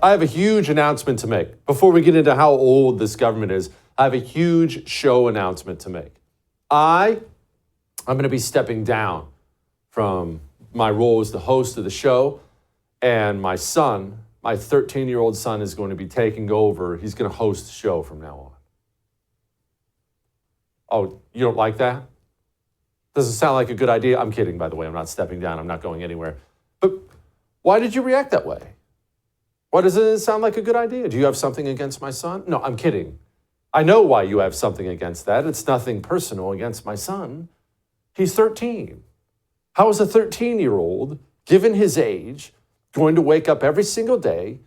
I have a huge announcement to make. Before we get into how old this government is, I have a huge show announcement to make. I'm going to be stepping down from my role as the host of the show, and my son, my 13-year-old son, is going to be taking over. He's going to host the show from now on. Oh, you don't like that? Doesn't sound like a good idea. I'm kidding, by the way. I'm not stepping down. I'm not going anywhere. But why did you react that way? Why doesn't it sound like a good idea? Do you have something against my son? No, I'm kidding. I know why you have something against that. It's nothing personal against my son. He's 13. How is a 13-year-old, given his age, going to wake up every single day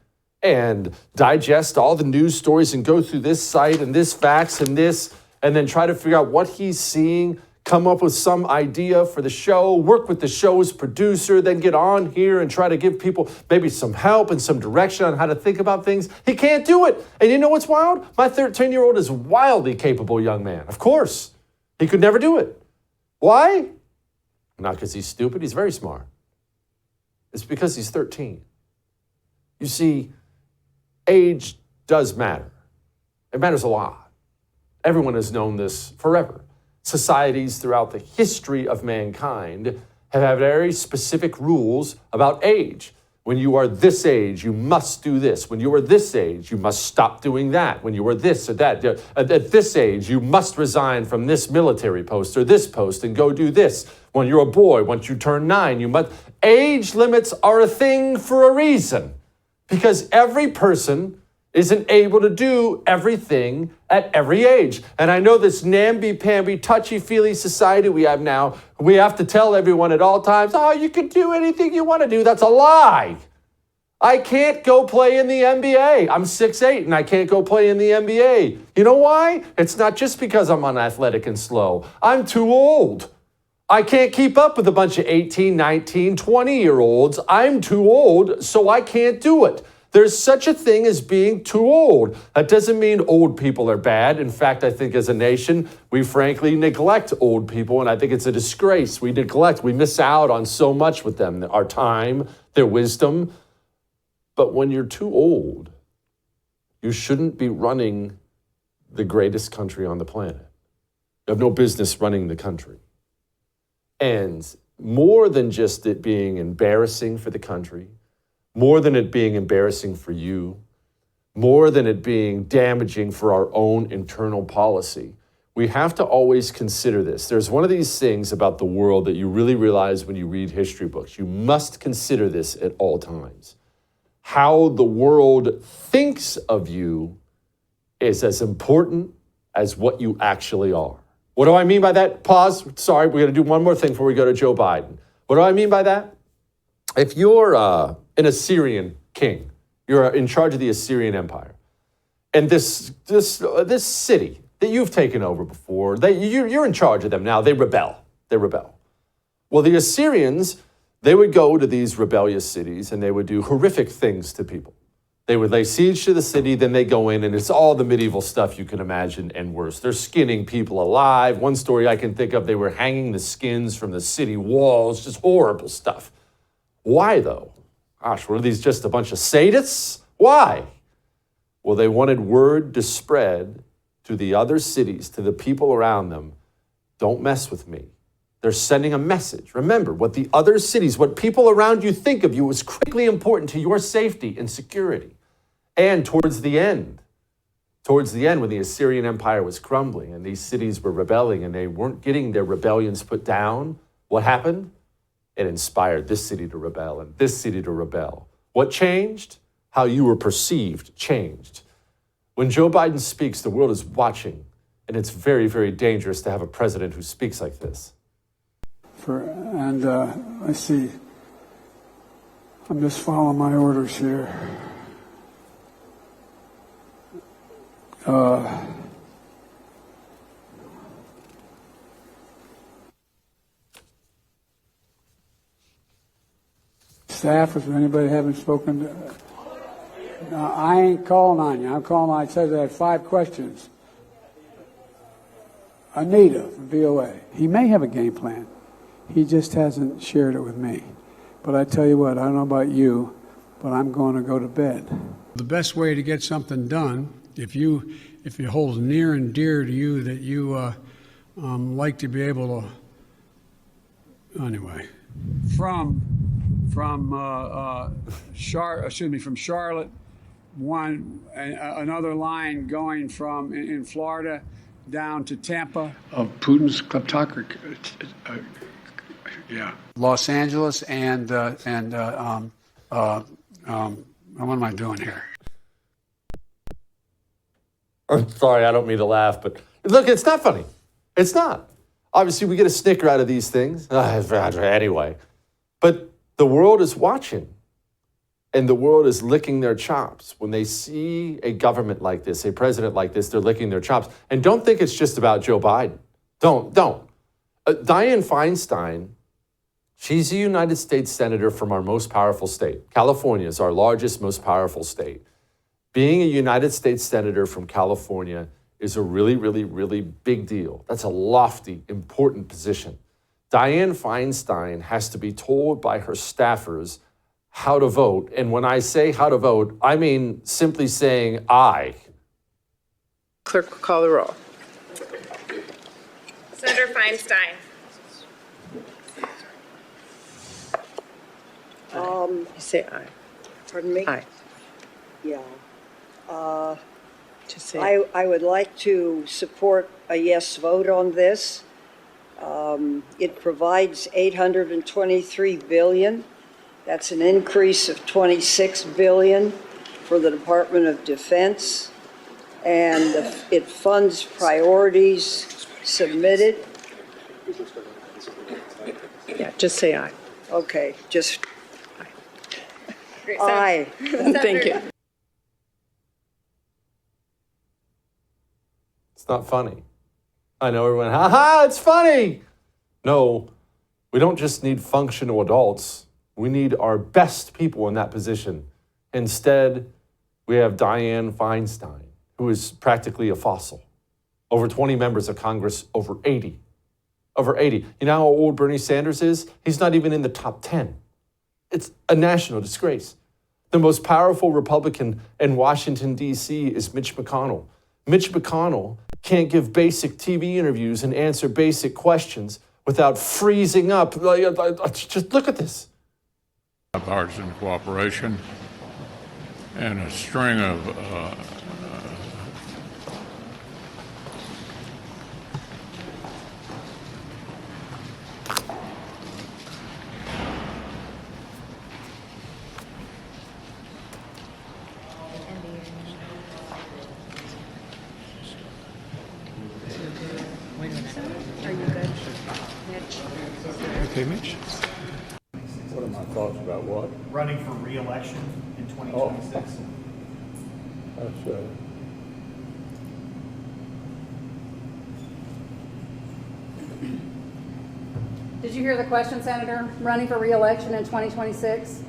and digest all the news stories and go through this site and this facts and this, and then try to figure out what he's seeing, come up with some idea for the show, work with the show's producer, then get on here and try to give people maybe some help and some direction on how to think about things? He can't do it. And you know what's wild? My 13-year-old is a wildly capable young man. Of course. He could never do it. Why? Not because he's stupid. He's very smart. It's because he's 13. You see, age does matter. It matters a lot. Everyone has known this forever. Societies throughout the history of mankind have had very specific rules about age. When you are this age, you must do this. When you are this age, you must stop doing that. When you are this or that, at this age, you must resign from this military post or this post and go do this. When you're a boy, once you turn 9, you must. Age limits are a thing for a reason, because every person isn't able to do everything at every age. And I know this namby-pamby, touchy-feely society we have now, we have to tell everyone at all times, oh, you can do anything you want to do. That's a lie. I can't go play in the NBA. I'm 6'8", and I can't go play in the NBA. You know why? It's not just because I'm unathletic and slow. I'm too old. I can't keep up with a bunch of 18, 19, 20-year-olds. I'm too old, so I can't do it. There's such a thing as being too old. That doesn't mean old people are bad. In fact, I think as a nation, we frankly neglect old people, and I think it's a disgrace. We miss out on so much with them, our time, their wisdom. But when you're too old, you shouldn't be running the greatest country on the planet. You have no business running the country. And more than just it being embarrassing for the country, more than it being embarrassing for you, more than it being damaging for our own internal policy, we have to always consider this. There's one of these things about the world that you really realize when you read history books. You must consider this at all times. How the world thinks of you is as important as what you actually are. What do I mean by that? Pause. Sorry, we're going to do one more thing before we go to Joe Biden. What do I mean by that? If you're an Assyrian king, you're in charge of the Assyrian Empire, and this city that you've taken over before, you're in charge of them now. They rebel. Well, the Assyrians, they would go to these rebellious cities and they would do horrific things to people. They would lay siege to the city, then they go in, and it's all the medieval stuff you can imagine and worse. They're skinning people alive. One story I can think of, they were hanging the skins from the city walls, just horrible stuff. Why, though? Gosh, were these just a bunch of sadists? Why? Well, they wanted word to spread to the other cities, to the people around them. Don't mess with me. They're sending a message. Remember, what the other cities, what people around you think of you is critically important to your safety and security. And towards the end, when the Assyrian Empire was crumbling and these cities were rebelling and they weren't getting their rebellions put down, what happened? It inspired this city to rebel and this city to rebel. What changed? How you were perceived changed. When Joe Biden speaks, the world is watching, and it's very, very dangerous to have a president who speaks like this. I see. I'm just following my orders here. Staff, if anybody haven't spoken to... No, I ain't calling on you. I'm calling on... I said I had 5 questions. Anita from VOA. He may have a game plan. He just hasn't shared it with me. But I tell you what, I don't know about you, but I'm going to go to bed. The best way to get something done, if it holds near and dear to you that you like to be able to, anyway, from Charlotte, another line going from in Florida down to Tampa of Putin's kleptocracy. Yeah, Los Angeles and what am I doing here? I'm sorry, I don't mean to laugh, but look, it's not funny. It's not. Obviously, we get a snicker out of these things. Anyway, but the world is watching, and the world is licking their chops. When they see a government like this, a president like this, they're licking their chops. And don't think it's just about Joe Biden. Don't. Dianne Feinstein, she's a United States senator from our most powerful state. California is our largest, most powerful state. Being a United States senator from California is a really, really, really big deal. That's a lofty, important position. Dianne Feinstein has to be told by her staffers how to vote. And when I say how to vote, I mean simply saying aye. Clerk will call the roll. Senator Feinstein. You say aye. Pardon me? Aye. Yeah. Just say I would like to support a yes vote on this. It provides $823 billion. That's an increase of $26 billion for the Department of Defense. And it funds priorities submitted. yeah. Just say aye. Okay, just Great. aye. Thank you. It's not funny. I know everyone, it's funny. No, we don't just need functional adults. We need our best people in that position. Instead, we have Dianne Feinstein, who is practically a fossil. Over 20 members of Congress, over 80. Over 80. You know how old Bernie Sanders is? He's not even in the top 10. It's a national disgrace. The most powerful Republican in Washington, D.C. is Mitch McConnell. Mitch McConnell can't give basic TV interviews and answer basic questions without freezing up. Just look at this. Bipartisan cooperation and a string of Okay, Mitch. what are my thoughts about what? Running for re-election in 2026. That's Did you hear the question, Senator? Running for re-election in 2026?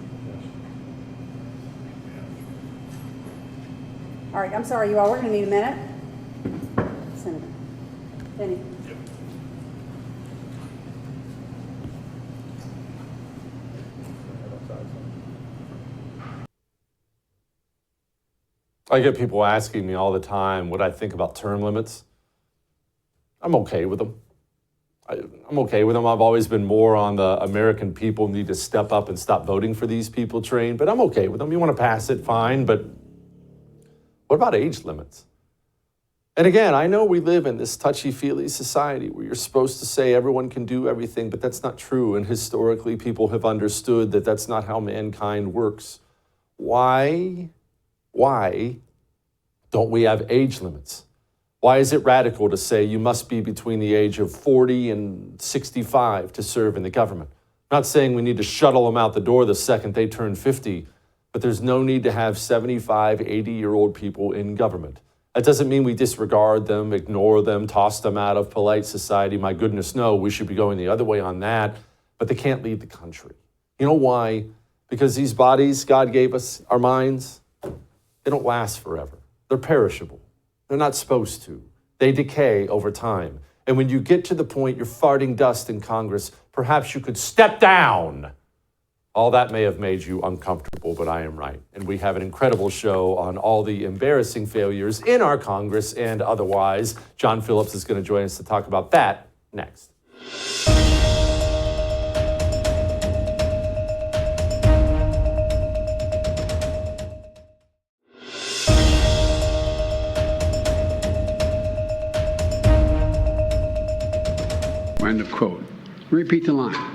All right, I'm sorry, you all. We're going to need a minute. Senator. Benny. I get people asking me all the time what I think about term limits. I'm okay with them. I'm okay with them. I've always been more on the American people need to step up and stop voting for these people train, but I'm okay with them. You want to pass it, fine, but what about age limits? And again, I know we live in this touchy-feely society where you're supposed to say everyone can do everything, but that's not true. And historically, people have understood that that's not how mankind works. Why don't we have age limits? Why is it radical to say you must be between the age of 40 and 65 to serve in the government? I'm not saying we need to shuttle them out the door the second they turn 50, but there's no need to have 75, 80-year-old people in government. That doesn't mean we disregard them, ignore them, toss them out of polite society. My goodness, no, we should be going the other way on that, but they can't lead the country. You know why? Because these bodies God gave us, our minds, they don't last forever. They're perishable. They're not supposed to. They decay over time. And when you get to the point you're farting dust in Congress, perhaps you could step down. All that may have made you uncomfortable, but I am right. And we have an incredible show on all the embarrassing failures in our Congress and otherwise. John Phillips is going to join us to talk about that next. End of quote. Repeat the line.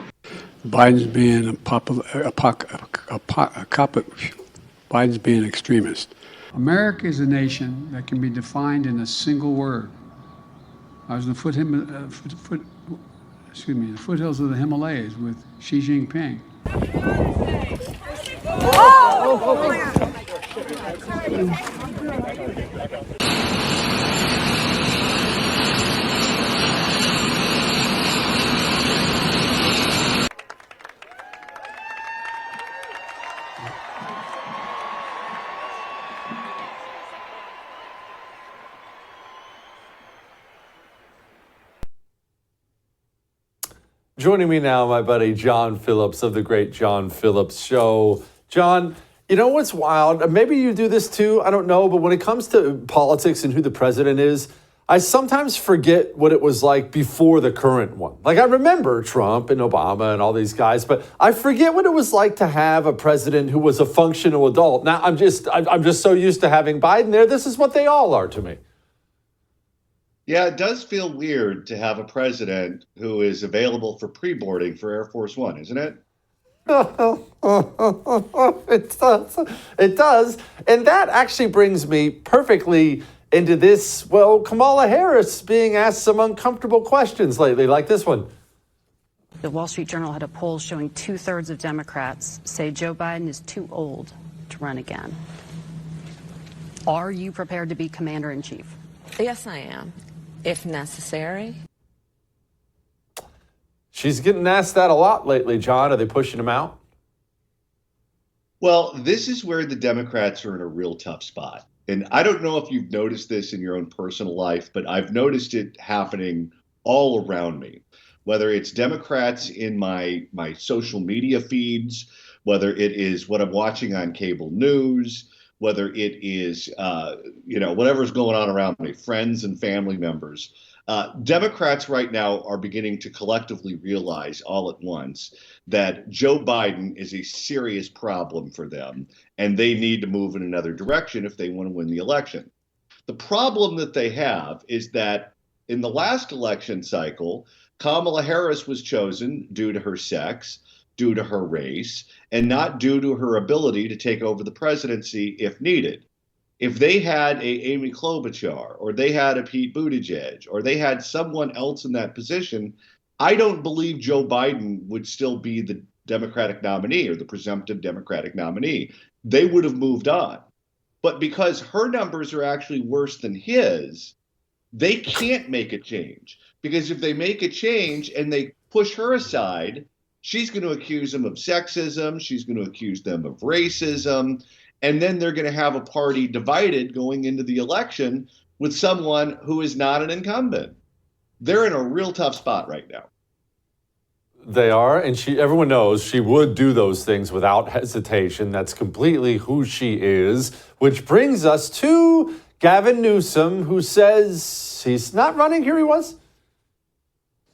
Biden's being Biden's being an extremist. America is a nation that can be defined in a single word. I was in the foothills of the Himalayas with Xi Jinping. Joining me now, my buddy John Phillips of the Great John Phillips Show. John, you know what's wild? Maybe you do this too, I don't know, but when it comes to politics and who the president is, I sometimes forget what it was like before the current one. Like, I remember Trump and Obama and all these guys, but I forget what it was like to have a president who was a functional adult. Now, I'm just so used to having Biden there. This is what they all are to me. Yeah, it does feel weird to have a president who is available for pre-boarding for Air Force One, isn't it? It does. It does. And that actually brings me perfectly into this, well, Kamala Harris being asked some uncomfortable questions lately, like this one. The Wall Street Journal had a poll showing 2/3 of Democrats say Joe Biden is too old to run again. Are you prepared to be commander-in-chief? Yes, I am, if necessary. She's getting asked that a lot lately, John. Are they pushing him out? Well, this is where the Democrats are in a real tough spot. And I don't know if you've noticed this in your own personal life, but I've noticed it happening all around me. Whether it's Democrats in my social media feeds, whether it is what I'm watching on cable news, whether it is, whatever's going on around me, friends and family members. Democrats right now are beginning to collectively realize all at once that Joe Biden is a serious problem for them, and they need to move in another direction if they want to win the election. The problem that they have is that in the last election cycle, Kamala Harris was chosen due to her sex, due to her race, and not due to her ability to take over the presidency if needed. If they had a Amy Klobuchar, or they had a Pete Buttigieg, or they had someone else in that position, I don't believe Joe Biden would still be the Democratic nominee or the presumptive Democratic nominee. They would have moved on. But because her numbers are actually worse than his, they can't make a change. Because if they make a change and they push her aside, she's going to accuse them of sexism. She's going to accuse them of racism. And then they're going to have a party divided going into the election with someone who is not an incumbent. They're in a real tough spot right now. They are, and everyone knows she would do those things without hesitation. That's completely who she is, which brings us to Gavin Newsom, who says he's not running. Here he was.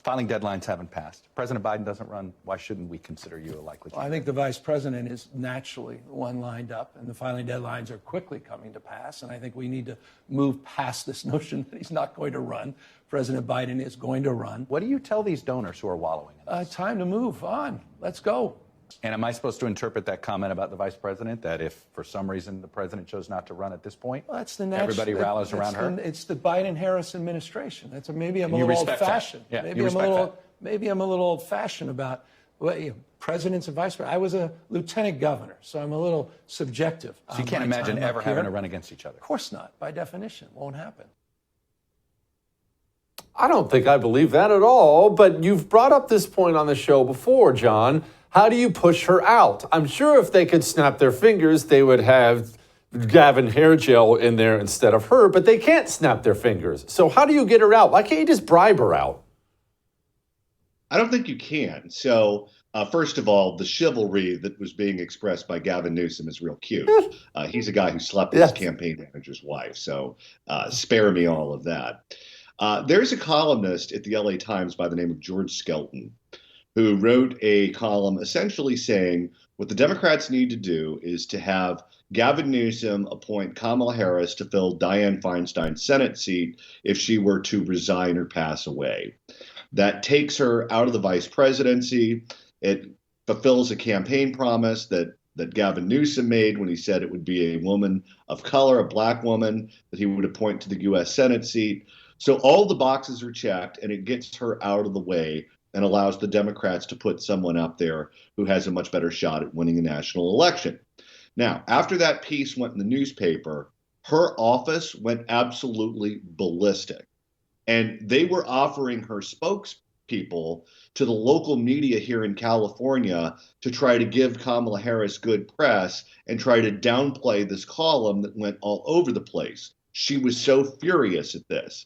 Filing deadlines haven't passed. President Biden doesn't run. Why shouldn't we consider you a likely candidate? I think the vice president is naturally the one lined up, and the filing deadlines are quickly coming to pass. And I think we need to move past this notion that he's not going to run. President Biden is going to run. What do you tell these donors who are wallowing in this? Time to move on. Let's go. And am I supposed to interpret that comment about the vice president that if for some reason the president chose not to run at this point, well, that's the everybody rallies around her? It's the Biden-Harris administration. Maybe I'm a little little old-fashioned. Yeah, Maybe I'm a little old-fashioned about presidents and vice presidents. I was a lieutenant governor, so I'm a little subjective. So you can't imagine ever having to run against each other? Of course not. By definition, it won't happen. I don't think I believe that at all, but you've brought up this point on the show before, John. How do you push her out? I'm sure if they could snap their fingers, they would have Gavin hair gel in there instead of her, but they can't snap their fingers. So how do you get her out? Why can't you just bribe her out? I don't think you can. So First of all, the chivalry that was being expressed by Gavin Newsom is real cute. He's a guy who slept with his campaign manager's wife, so spare me all of that. There's a columnist at the LA Times by the name of George Skelton who wrote a column essentially saying what the Democrats need to do is to have Gavin Newsom appoint Kamala Harris to fill Dianne Feinstein's Senate seat if she were to resign or pass away. That takes her out of the vice presidency. It fulfills a campaign promise that Gavin Newsom made when he said it would be a woman of color, a black woman, that he would appoint to the U.S. Senate seat. So all the boxes are checked, and it gets her out of the way and allows the Democrats to put someone up there who has a much better shot at winning a national election. Now, after that piece went in the newspaper, her office went absolutely ballistic. And they were offering her spokespeople to the local media here in California to try to give Kamala Harris good press and try to downplay this column that went all over the place. She was so furious at this.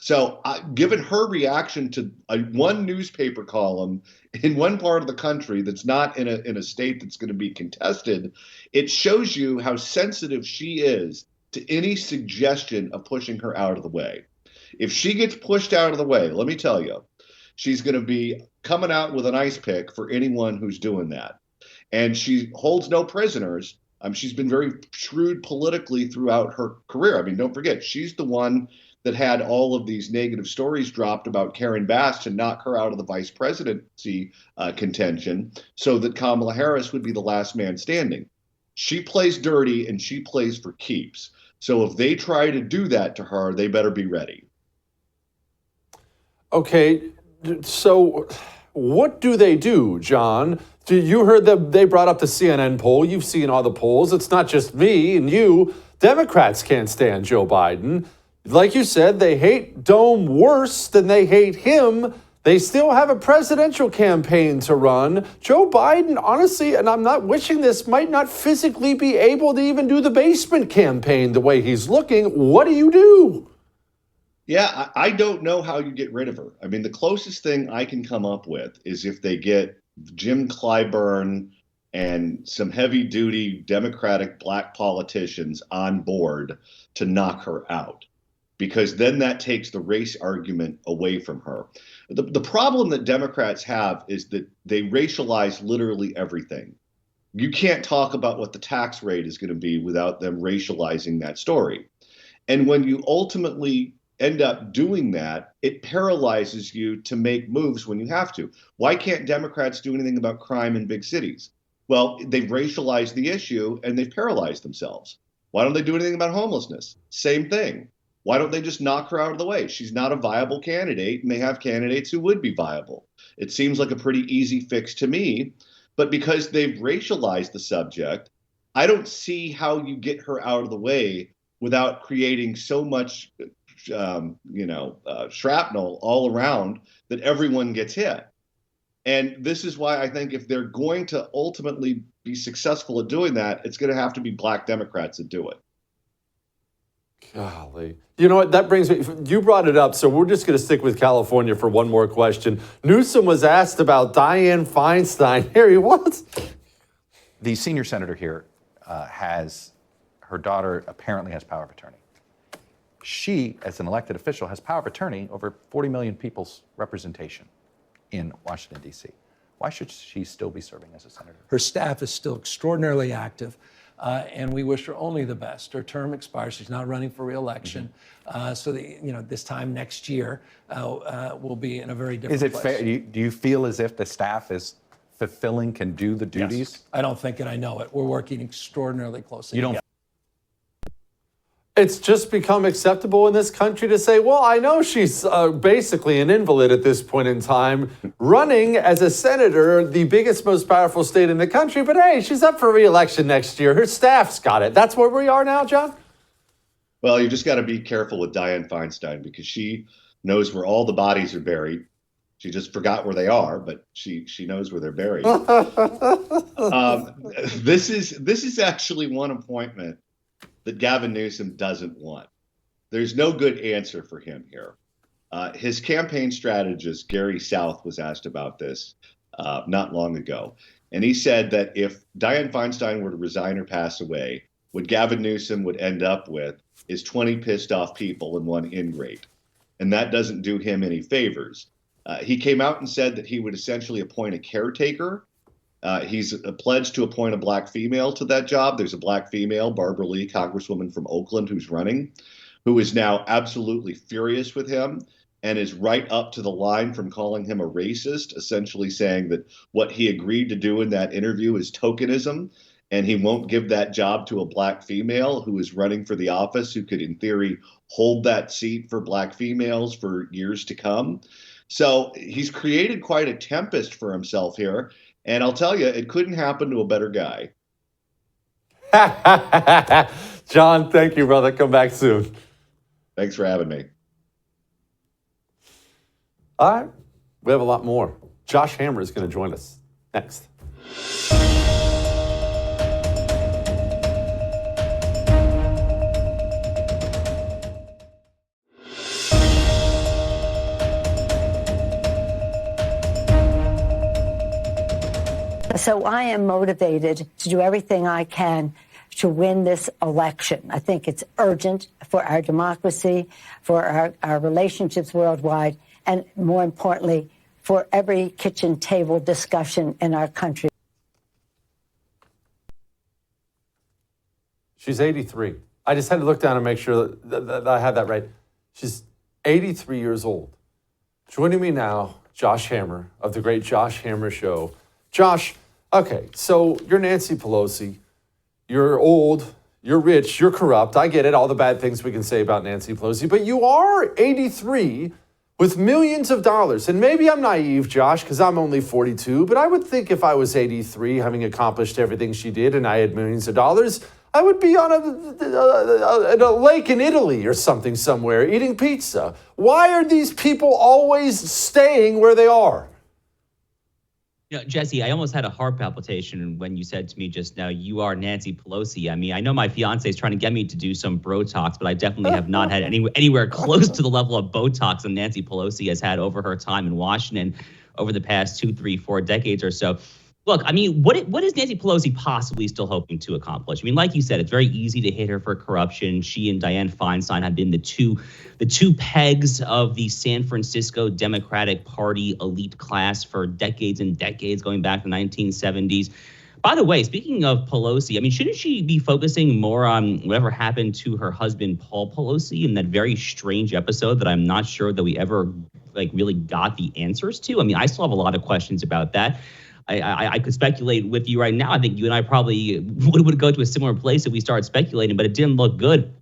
So given her reaction to one newspaper column in one part of the country that's not in a state that's going to be contested, it shows you how sensitive she is to any suggestion of pushing her out of the way. If she gets pushed out of the way, let me tell you, she's going to be coming out with an ice pick for anyone who's doing that. And she holds no prisoners. She's been very shrewd politically throughout her career. I mean, don't forget, she's the one that had all of these negative stories dropped about Karen Bass to knock her out of the vice presidency contention so that Kamala Harris would be the last man standing. She plays dirty and she plays for keeps. So if they try to do that to her, they better be ready. Okay, so what do they do, John? You heard that they brought up the CNN poll. You've seen all the polls. It's not just me and you. Democrats can't stand Joe Biden. Like you said, they hate Dome worse than they hate him. They still have a presidential campaign to run. Joe Biden, honestly, and I'm not wishing this, might not physically be able to even do the basement campaign the way he's looking. What do you do? Yeah, I don't know how you get rid of her. I mean, the closest thing I can come up with is if they get Jim Clyburn and some heavy-duty Democratic black politicians on board to knock her out, because then that takes the race argument away from her. The problem that Democrats have is that they racialize literally everything. You can't talk about what the tax rate is going to be without them racializing that story. And when you ultimately end up doing that, it paralyzes you to make moves when you have to. Why can't Democrats do anything about crime in big cities? Well, they've racialized the issue and they've paralyzed themselves. Why don't they do anything about homelessness? Same thing. Why don't they just knock her out of the way? She's not a viable candidate, and they have candidates who would be viable. It seems like a pretty easy fix to me, but because they've racialized the subject, I don't see how you get her out of the way without creating so much shrapnel all around that everyone gets hit. And this is why I think if they're going to ultimately be successful at doing that, it's going to have to be black Democrats that do it. Golly. You know what? That brings me, you brought it up, so we're just going to stick with California for one more question. Newsom was asked about Dianne Feinstein. Harry, what? The senior senator here has, her daughter apparently has power of attorney. She, as an elected official, has power of attorney over 40 million people's representation in Washington, D.C. Why should she still be serving as a senator? Her staff is still extraordinarily active, and we wish her only the best. Her term expires. She's not running for re-election. So this time next year, we'll be in a very different place. Is it fair? Do you feel as if the staff is fulfilling, can do the duties? Yes. I don't think it. I know it. We're working extraordinarily closely. You don't. It's just become acceptable in this country to say, well, I know she's basically an invalid at this point in time, running as a senator, the biggest, most powerful state in the country. But hey, she's up for re-election next year. Her staff's got it. That's where we are now, John? Well, you just got to be careful with Dianne Feinstein because she knows where all the bodies are buried. She just forgot where they are, but she knows where they're buried. This is actually one appointment that Gavin Newsom doesn't want. There's no good answer for him here. His campaign strategist, Gary South, was asked about this. not long ago. And he said that if Dianne Feinstein were to resign or pass away, what Gavin Newsom would end up with is 20 pissed off people and one ingrate. And that doesn't do him any favors. He came out and said that he would essentially appoint a caretaker. He's pledged to appoint a black female to that job. There's a black female, Barbara Lee, Congresswoman from Oakland, who's running, who is now absolutely furious with him and is right up to the line from calling him a racist, essentially saying that what he agreed to do in that interview is tokenism, and he won't give that job to a black female who is running for the office, who could, in theory, hold that seat for black females for years to come. So he's created quite a tempest for himself here. And I'll tell you, it couldn't happen to a better guy. John, thank you, brother. Come back soon. Thanks for having me. All right. We have a lot more. Josh Hammer is going to join us next. So I am motivated to do everything I can to win this election. I think it's urgent for our democracy, for our relationships worldwide, and more importantly, for every kitchen table discussion in our country. She's 83. I just had to look down and make sure that I had that right. She's 83 years old. Joining me now, Josh Hammer of the Great Josh Hammer Show. Josh, okay, so you're Nancy Pelosi. You're old, you're rich, you're corrupt. I get it, all the bad things we can say about Nancy Pelosi, but you are 83 with millions of dollars. And maybe I'm naive, Josh, because I'm only 42, but I would think if I was 83, having accomplished everything she did, and I had millions of dollars, I would be on a lake in Italy or something somewhere, eating pizza. Why are these people always staying where they are? You know, Jesse, I almost had a heart palpitation when you said to me just now, you are Nancy Pelosi. I mean, I know my fiance is trying to get me to do some Botox, but I definitely have not had anywhere close to the level of Botox that Nancy Pelosi has had over her time in Washington over the past 2, 3, 4 decades or so. Look, I mean, what is Nancy Pelosi possibly still hoping to accomplish? I mean, like you said, it's very easy to hit her for corruption. She and Dianne Feinstein have been the two pegs of the San Francisco Democratic Party elite class for decades and decades, going back to the 1970s. By the way, speaking of Pelosi, I mean, shouldn't she be focusing more on whatever happened to her husband, Paul Pelosi, in that very strange episode that I'm not sure that we ever really got the answers to? I mean, I still have a lot of questions about that. I could speculate with you right now. I think you and I probably would go to a similar place if we started speculating, but it didn't look good.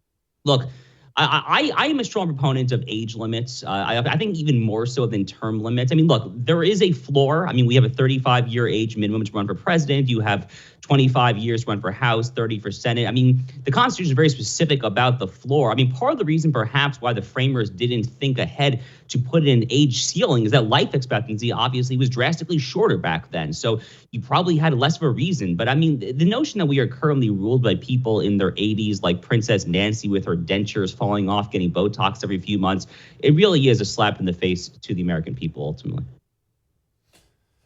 Look, I am a strong proponent of age limits. I think even more so than term limits. I mean, look, there is a floor. I mean, we have a 35-year age minimum to run for president. You have 25 years to run for House, 30 for Senate. I mean, the Constitution is very specific about the floor. I mean, part of the reason perhaps why the framers didn't think ahead to put in an age ceiling is that life expectancy obviously was drastically shorter back then. So you probably had less of a reason. But I mean, the notion that we are currently ruled by people in their 80s, like Princess Nancy with her dentures falling off, getting Botox every few months, it really is a slap in the face to the American people ultimately.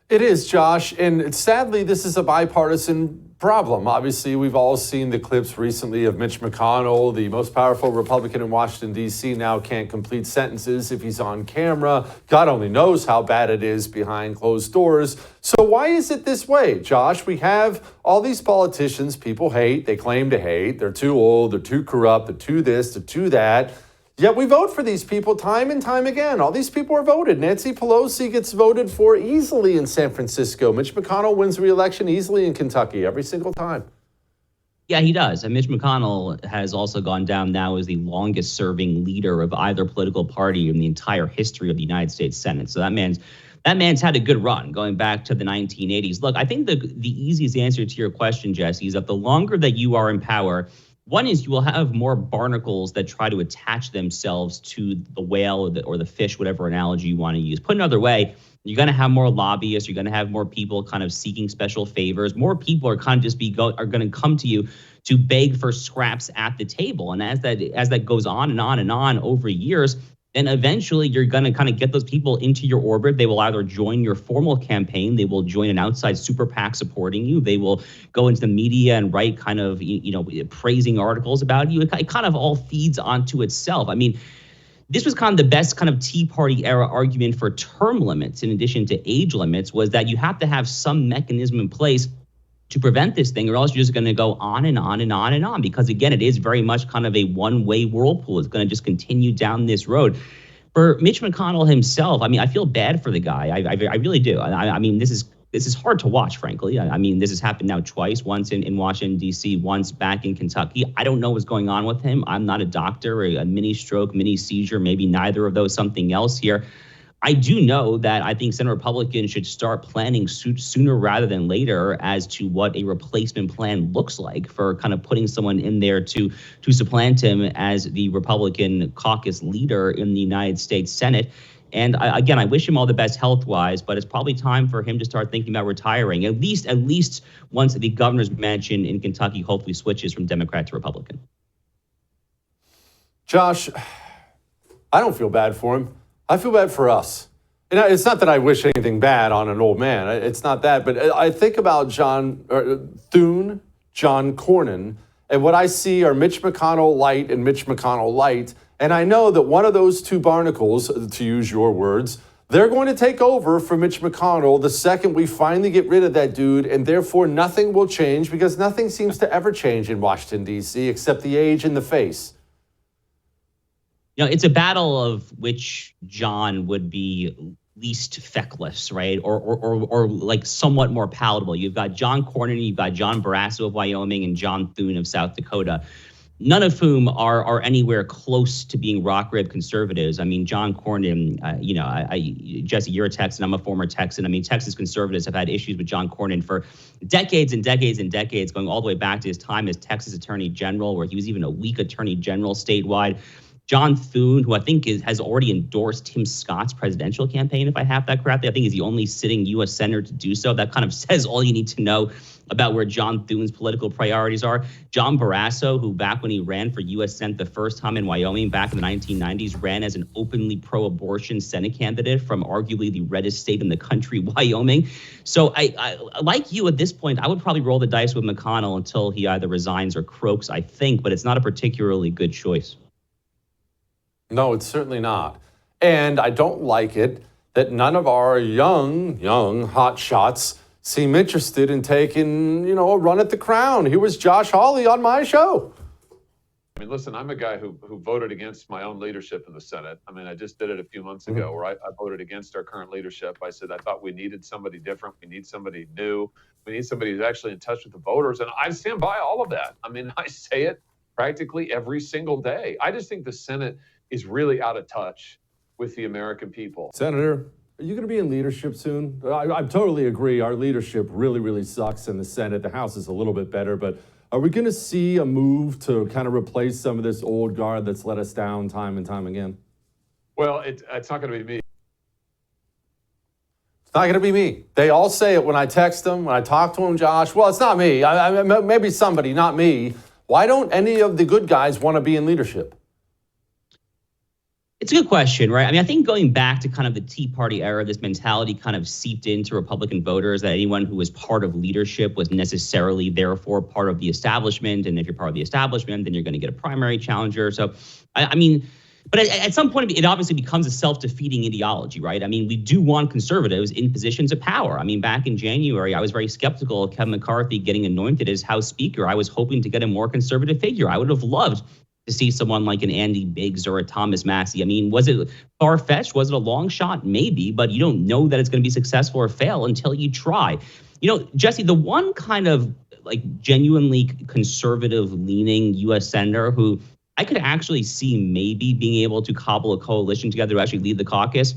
It is, Josh, and sadly, this is a bipartisan problem. Obviously, we've all seen the clips recently of Mitch McConnell, the most powerful Republican in Washington, D.C., now can't complete sentences if he's on camera. God only knows how bad it is behind closed doors. So why is it this way, Josh? We have all these politicians people hate, they claim to hate, they're too old, they're too corrupt, they're too this, they're too that. Yet we vote for these people time and time again. All these people are voted. Nancy Pelosi gets voted for easily in San Francisco. Mitch McConnell wins re-election easily in Kentucky every single time. Yeah, he does. And Mitch McConnell has also gone down now as the longest serving leader of either political party in the entire history of the United States Senate. So that man's had a good run going back to the 1980s. Look, I think the easiest answer to your question, Jesse, is that the longer that you are in power, one is you will have more barnacles that try to attach themselves to the whale or the fish, whatever analogy you want to use. Put another way, you're going to have more lobbyists. You're going to have more people kind of seeking special favors. More people are kind of just are going to come to you to beg for scraps at the table. And as that goes on and on and on over years, then eventually you're going to kind of get those people into your orbit. They will either join your formal campaign, they will join an outside super PAC supporting you, they will go into the media and write kind of, praising articles about you. It kind of all feeds onto itself. I mean, this was kind of the best kind of Tea Party era argument for term limits, in addition to age limits, was that you have to have some mechanism in place to prevent this thing, or else you're just going to go on and on and on and on. Because again, it is very much kind of a one-way whirlpool. It's going to just continue down this road. For Mitch McConnell himself, I mean, I feel bad for the guy. I really do. I mean, this is hard to watch, frankly. I mean, this has happened now twice, once in Washington, D.C., once back in Kentucky. I don't know what's going on with him. I'm not a doctor, a mini stroke, mini seizure, maybe neither of those, something else here. I do know that I think Senate Republicans should start planning sooner rather than later as to what a replacement plan looks like for kind of putting someone in there to supplant him as the Republican caucus leader in the United States Senate. And again, I wish him all the best health-wise, but it's probably time for him to start thinking about retiring, at least once the governor's mansion in Kentucky hopefully switches from Democrat to Republican. Josh, I don't feel bad for him. I feel bad for us. And it's not that I wish anything bad on an old man. It's not that. But I think about John Cornyn, and what I see are Mitch McConnell light and Mitch McConnell light. And I know that one of those two barnacles, to use your words, they're going to take over for Mitch McConnell the second we finally get rid of that dude. And therefore, nothing will change, because nothing seems to ever change in Washington, D.C., except the age and the face. It's a battle of which John would be least feckless, right? Or like somewhat more palatable. You've got John Cornyn, you've got John Barrasso of Wyoming, and John Thune of South Dakota, none of whom are anywhere close to being rock-rib conservatives. I mean, John Cornyn, Jesse, you're a Texan, I'm a former Texan. I mean, Texas conservatives have had issues with John Cornyn for decades and decades and decades, going all the way back to his time as Texas Attorney General, where he was even a weak Attorney General statewide. John Thune, who I think has already endorsed Tim Scott's presidential campaign, if I have that correctly. I think he's the only sitting U.S. senator to do so. That kind of says all you need to know about where John Thune's political priorities are. John Barrasso, who back when he ran for U.S. Senate the first time in Wyoming back in the 1990s, ran as an openly pro-abortion Senate candidate from arguably the reddest state in the country, Wyoming. So I like you at this point, I would probably roll the dice with McConnell until he either resigns or croaks, I think, but it's not a particularly good choice. No, it's certainly not. And I don't like it that none of our young hot shots seem interested in taking, a run at the crown. Here was Josh Hawley on my show. I mean, listen, I'm a guy who voted against my own leadership in the Senate. I mean, I just did it a few months ago where I voted against our current leadership. I said I thought we needed somebody different. We need somebody new. We need somebody who's actually in touch with the voters. And I stand by all of that. I mean, I say it practically every single day. I just think the Senate is really out of touch with the American people. Senator, are you going to be in leadership soon? I totally agree. Our leadership really, really sucks in the Senate. The House is a little bit better, but are we going to see a move to kind of replace some of this old guard that's let us down time and time again? Well, it's not going to be me. It's not going to be me. They all say it when I text them, when I talk to them, Josh. Well, it's not me. Maybe somebody, not me. Why don't any of the good guys want to be in leadership? It's a good question, right? I mean, I think going back to kind of the Tea Party era, this mentality kind of seeped into Republican voters that anyone who was part of leadership was necessarily, therefore, part of the establishment. And if you're part of the establishment, then you're going to get a primary challenger. So, I mean, but at some point, it obviously becomes a self-defeating ideology, right? I mean, we do want conservatives in positions of power. I mean, back in January, I was very skeptical of Kevin McCarthy getting anointed as House Speaker. I was hoping to get a more conservative figure. I would have loved to see someone like an Andy Biggs or a Thomas Massey. I mean, was it far-fetched? Was it a long shot? Maybe, but you don't know that it's going to be successful or fail until you try. Jesse, the one kind of like genuinely conservative-leaning U.S. senator who I could actually see maybe being able to cobble a coalition together to actually lead the caucus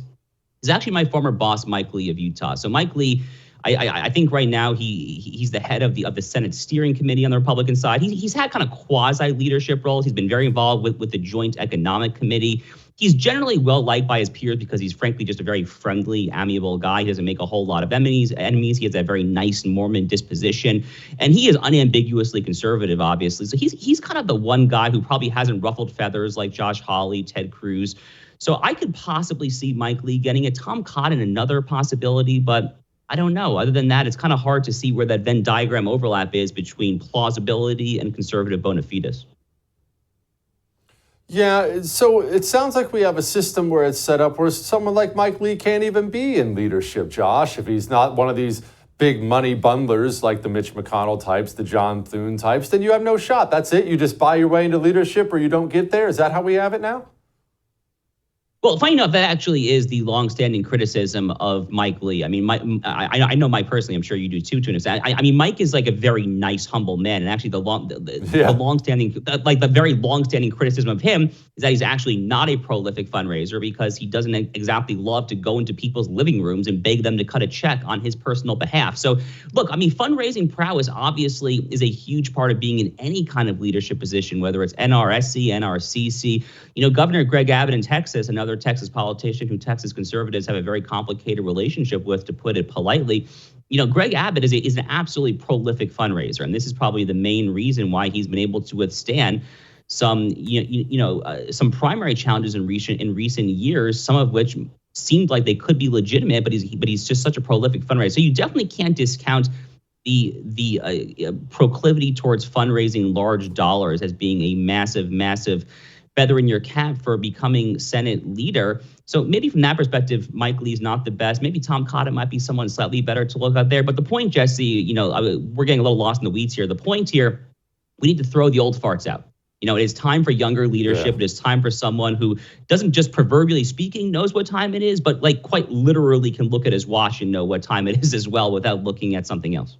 is actually my former boss, Mike Lee of Utah. So Mike Lee, I think right now he's the head of the Senate Steering Committee on the Republican side. He's had kind of quasi leadership roles. He's been very involved with the Joint Economic Committee. He's generally well liked by his peers because he's frankly just a very friendly, amiable guy. He doesn't make a whole lot of enemies. He has a very nice Mormon disposition, and he is unambiguously conservative, obviously. So he's kind of the one guy who probably hasn't ruffled feathers like Josh Hawley, Ted Cruz. So I could possibly see Mike Lee getting it. Tom Cotton, another possibility, but I don't know. Other than that, it's kind of hard to see where that Venn diagram overlap is between plausibility and conservative bona fides. Yeah, so it sounds like we have a system where it's set up where someone like Mike Lee can't even be in leadership, Josh, if he's not one of these big money bundlers like the Mitch McConnell types, the John Thune types, then you have no shot. That's it. You just buy your way into leadership or you don't get there. Is that how we have it now? Well, funny enough, that actually is the longstanding criticism of Mike Lee. I mean, I know Mike personally. I'm sure you do too, Tunis. I mean, Mike is like a very nice, humble man, and actually, the very longstanding criticism of him is that he's actually not a prolific fundraiser because he doesn't exactly love to go into people's living rooms and beg them to cut a check on his personal behalf. So, look, I mean, fundraising prowess obviously is a huge part of being in any kind of leadership position, whether it's NRSC, NRCC. You know, Governor Greg Abbott in Texas, another Texas politician who Texas conservatives have a very complicated relationship with, to put it politely. You know, Greg Abbott is an absolutely prolific fundraiser, and this is probably the main reason why he's been able to withstand some some primary challenges in recent years, some of which seemed like they could be legitimate, but he's just such a prolific fundraiser. So you definitely can't discount the proclivity towards fundraising large dollars as being a massive feather in your cap for becoming Senate leader. So maybe from that perspective, Mike Lee's not the best. Maybe Tom Cotton might be someone slightly better to look at there. But the point, Jesse, we're getting a little lost in the weeds here. The point here, we need to throw the old farts out. You know, it is time for younger leadership. Yeah. It is time for someone who doesn't just proverbially speaking knows what time it is, but like quite literally can look at his watch and know what time it is as well without looking at something else.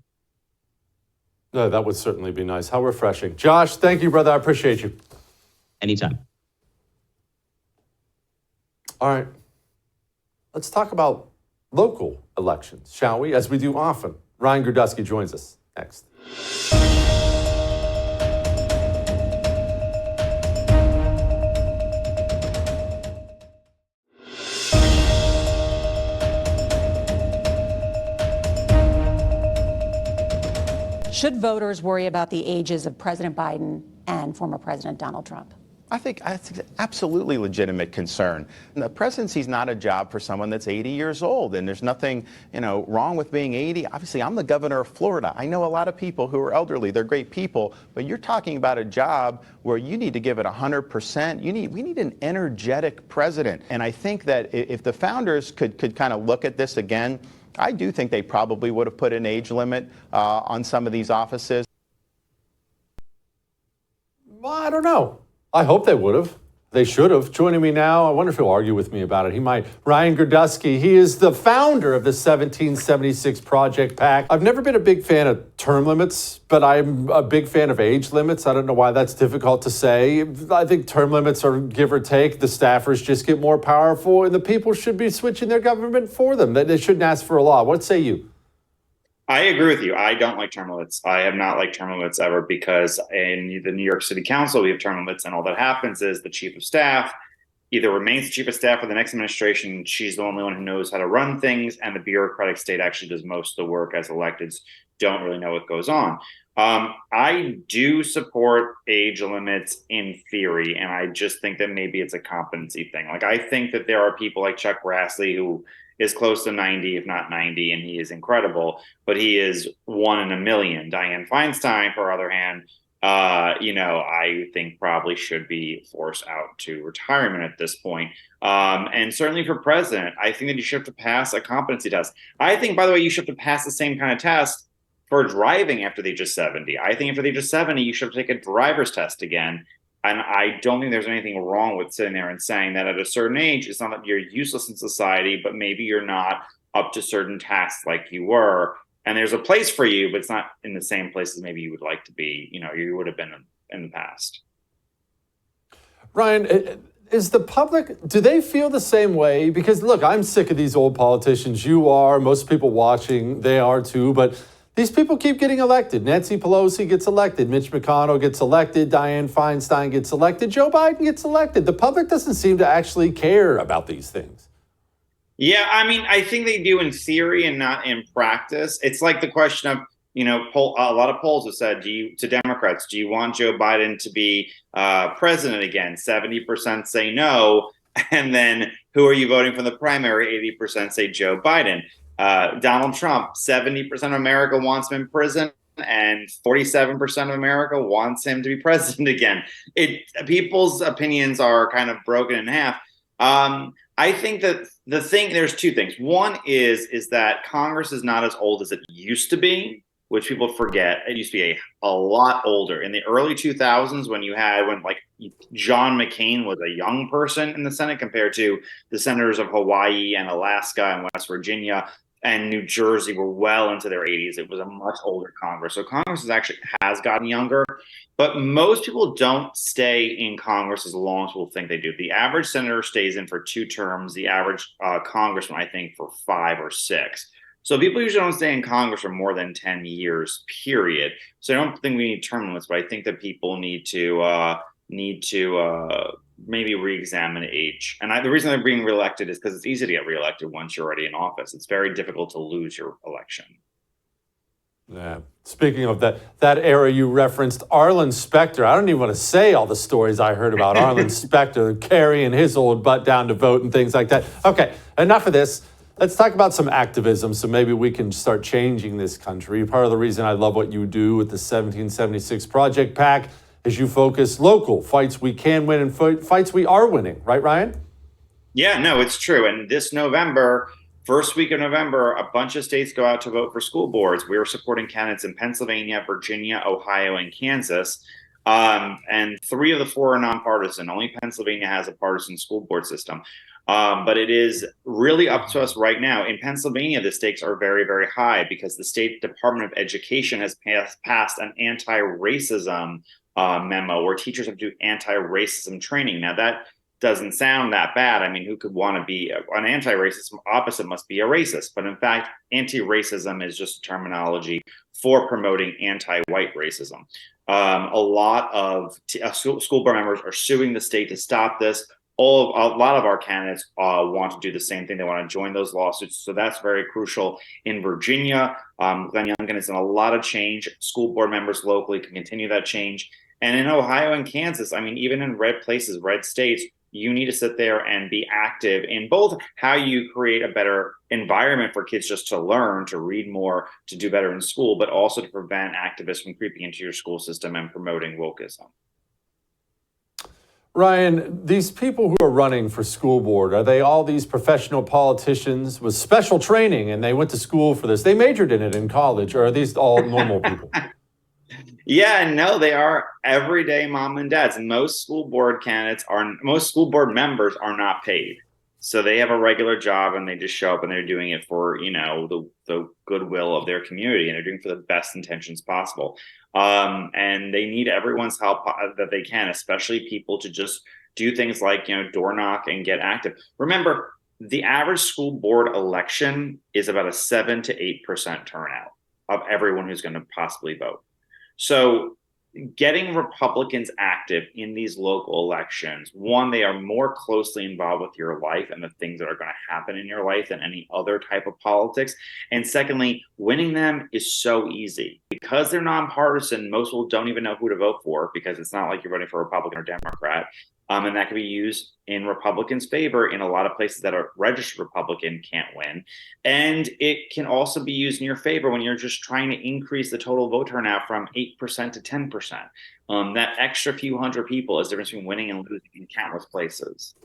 No, that would certainly be nice. How refreshing. Josh, thank you, brother. I appreciate you. Anytime. All right. Let's talk about local elections, shall we? As we do often. Ryan Grudusky joins us next. Should voters worry about the ages of President Biden and former President Donald Trump? I think that's absolutely legitimate concern. And the presidency is not a job for someone that's 80 years old, and there's nothing, wrong with being 80. Obviously, I'm the governor of Florida. I know a lot of people who are elderly. They're great people, but you're talking about a job where you need to give it 100%. We need an energetic president. And I think that if the founders could kind of look at this again, I do think they probably would have put an age limit on some of these offices. Well, I don't know. I hope they would have. They should have. Joining me now, I wonder if he'll argue with me about it. He might. Ryan Grudusky, he is the founder of the 1776 Project PAC. I've never been a big fan of term limits, but I'm a big fan of age limits. I don't know why that's difficult to say. I think term limits are give or take. The staffers just get more powerful, and the people should be switching their government for them. They shouldn't ask for a law. What say you? I agree with you. I don't like term limits. I have not liked term limits ever because in the New York City Council, we have term limits, and all that happens is the chief of staff either remains the chief of staff for the next administration. She's the only one who knows how to run things, and the bureaucratic state actually does most of the work as electeds don't really know what goes on. I do support age limits in theory, and I just think that maybe it's a competency thing. Like, I think that there are people like Chuck Grassley who is close to 90, if not 90, and he is incredible, but he is 1 in a million. Dianne Feinstein, for other hand, I think probably should be forced out to retirement at this point. And certainly for president, I think that you should have to pass a competency test. I think, by the way, you should have to pass the same kind of test for driving after the age of 70. I think after the age of 70, you should have to take a driver's test again. And I don't think there's anything wrong with sitting there and saying that at a certain age, it's not that you're useless in society, but maybe you're not up to certain tasks like you were. And there's a place for you, but it's not in the same place as maybe you would like to be, you would have been in the past. Ryan, is the public, do they feel the same way? Because look, I'm sick of these old politicians. You are, most people watching, they are too, but these people keep getting elected. Nancy Pelosi gets elected. Mitch McConnell gets elected. Dianne Feinstein gets elected. Joe Biden gets elected. The public doesn't seem to actually care about these things. Yeah, I mean, I think they do in theory and not in practice. It's like the question of, a lot of polls have said, to Democrats, do you want Joe Biden to be president again? 70% say no. And then who are you voting for in the primary? 80% say Joe Biden. Donald Trump, 70% of America wants him in prison, and 47% of America wants him to be president again. People's opinions are kind of broken in half. I think that there's two things. One is that Congress is not as old as it used to be, which people forget. It used to be a lot older. In the early 2000s, when like John McCain was a young person in the Senate compared to the senators of Hawaii and Alaska and West Virginia and New Jersey were well into their 80s. It was a much older Congress. So Congress has gotten younger, but most people don't stay in Congress as long as people think they do. The average senator stays in for 2 terms. The average congressman, I think, for 5 or 6. So people usually don't stay in Congress for more than 10 years, period. So I don't think we need term limits, but I think that people need to maybe re-examine age. And the reason they're being reelected is because it's easy to get reelected once you're already in office. It's very difficult to lose your election. Yeah. Speaking of that era you referenced, Arlen Specter. I don't even want to say all the stories I heard about Arlen Specter carrying his old butt down to vote and things like that. Okay, enough of this. Let's talk about some activism so maybe we can start changing this country. Part of the reason I love what you do with the 1776 Project PAC is you focus local fights we can win and fights we are winning. Right, Ryan? Yeah, no, it's true. And this November, first week of November, a bunch of states go out to vote for school boards. We are supporting candidates in Pennsylvania, Virginia, Ohio, and Kansas. And 3 of the 4 are nonpartisan. Only Pennsylvania has a partisan school board system. But it is really up to us right now. In Pennsylvania, the stakes are very, very high because the State Department of Education has passed an anti-racism memo where teachers have to do anti-racism training. Now, that doesn't sound that bad. I mean, who could want to be an anti-racist? Opposite must be a racist. But in fact, anti-racism is just a terminology for promoting anti-white racism. A lot of school board members are suing the state to stop this. A lot of our candidates want to do the same thing. They want to join those lawsuits. So that's very crucial. In Virginia, Glenn Youngkin has done a lot of change. School board members locally can continue that change. And in Ohio and Kansas, I mean, even in red places, red states, you need to sit there and be active in both how you create a better environment for kids just to learn, to read more, to do better in school, but also to prevent activists from creeping into your school system and promoting wokeism. Ryan, these people who are running for school board, are they all these professional politicians with special training and they went to school for this? They majored in it in college, or are these all normal people? Yeah, no, they are everyday mom and dads. And most school board members are not paid. So they have a regular job and they just show up and they're doing it for, the goodwill of their community, and they're doing it for the best intentions possible. And they need everyone's help that they can, especially people to just do things like, door knock and get active. Remember, the average school board election is about a 7 to 8% turnout of everyone who's going to possibly vote. So getting Republicans active in these local elections, one, they are more closely involved with your life and the things that are going to happen in your life than any other type of politics. And secondly, winning them is so easy. Because they're nonpartisan, most people don't even know who to vote for because it's not like you're voting for Republican or Democrat. And that can be used in Republicans' favor in a lot of places that a registered Republican can't win. And it can also be used in your favor when you're just trying to increase the total vote turnout from 8% to 10%. That extra few hundred people is the difference between winning and losing in countless places.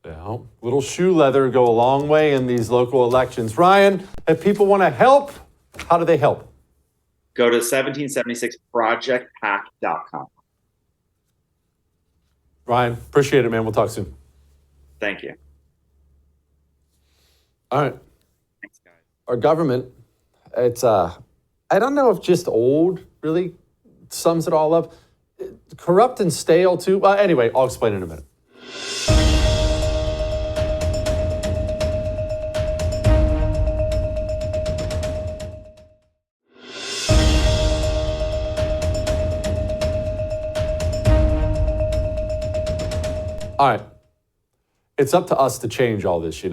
Yeah, little shoe leather go a long way in these local elections. Ryan, if people want to help, how do they help? Go to 1776projectpac.com. Ryan, appreciate it, man. We'll talk soon. Thank you. All right. Thanks, guys. Our government, it's, I don't know if just old really sums it all up. Corrupt and stale, too. Well, anyway, I'll explain in a minute. All right. It's up to us to change all this,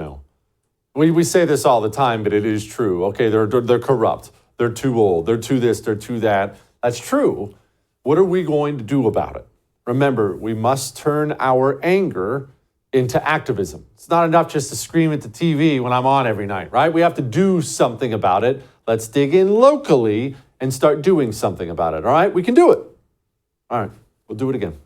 We say this all the time, but it is true. Okay, they're corrupt. They're too old. They're too this. They're too that. That's true. What are we going to do about it? Remember, we must turn our anger into activism. It's not enough just to scream at the TV when I'm on every night, right? We have to do something about it. Let's dig in locally and start doing something about it, all right? We can do it. All right, we'll do it again.